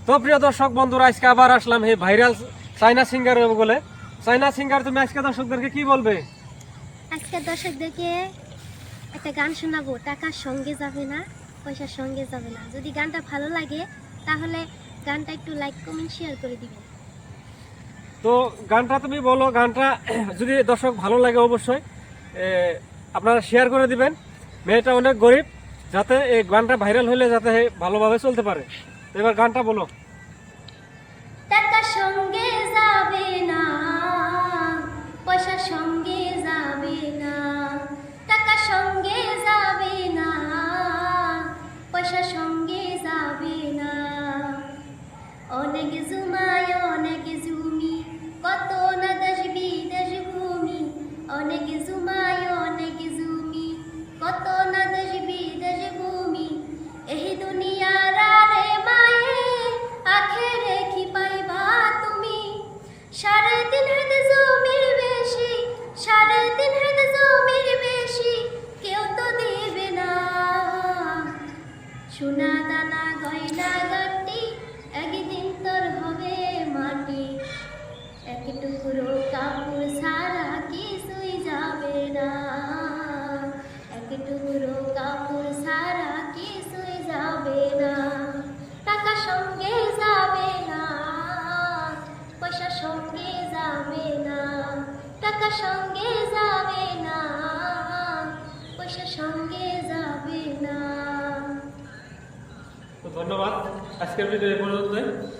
তো প্রিয় দর্শক বন্ধুরা, আজকে আবার আসলাম এই ভাইরাল চাইনা সিঙ্গার বলে। চাইনা সিঙ্গার, তুমি আজকে দর্শকদেরকে কি বলবে? আজকে দর্শকদেরকে একটা গান শোনাবো, টাকার সঙ্গে যাবে না, পয়সার সঙ্গে যাবে না। যদি গানটা ভালো লাগে তাহলে গানটা একটু লাইক কমেন্ট শেয়ার করে দিবেন। তো গানটা তুমি বলো, গানটা যদি দর্শক ভালো লাগে অবশ্যই আপনারা শেয়ার করে দিবেন। মেয়েটা অনেক গরিব, যাতে এই গানটা ভাইরাল হলে যাতে ভালোভাবে চলতে পারে। এবার গানটা বলো। টাকার সঙ্গে যাবে না, পয়সার সঙ্গে যাবে না, টাকার সঙ্গে যাবে না, পয়সার সঙ্গে যাবে না। অনেক জুমায় অনেক জুমি, কত না দেশ বিদেশ ভূমি। অনেক জুমায় অনেক জুমি, কত না দেশ বিদেশ ভূমি। এই দুনিয়ার আরে মায়ে আখেরে কি পাইবা তুমি। 3.5 হাত জমির বেশি, 3.5 হাত জমির বেশি কেউ তো দেবে না। সোনা দানা গয়না গাটি একদিন তোর হবে মাটি। এক টুকরো কাপড় ছাড়া কিছুই যাবে না, এক টুকরো কাপড় ছাড়া কিছুই যাবে না। টাকা সঙ্গে যাবে না, পয়সা সঙ্গে যাবে না, টাকা সঙ্গে যাবে না, পয়সা সঙ্গে যাবে না। তো ধন্যবাদ, আজকের ভিডিও এই পর্যন্ত।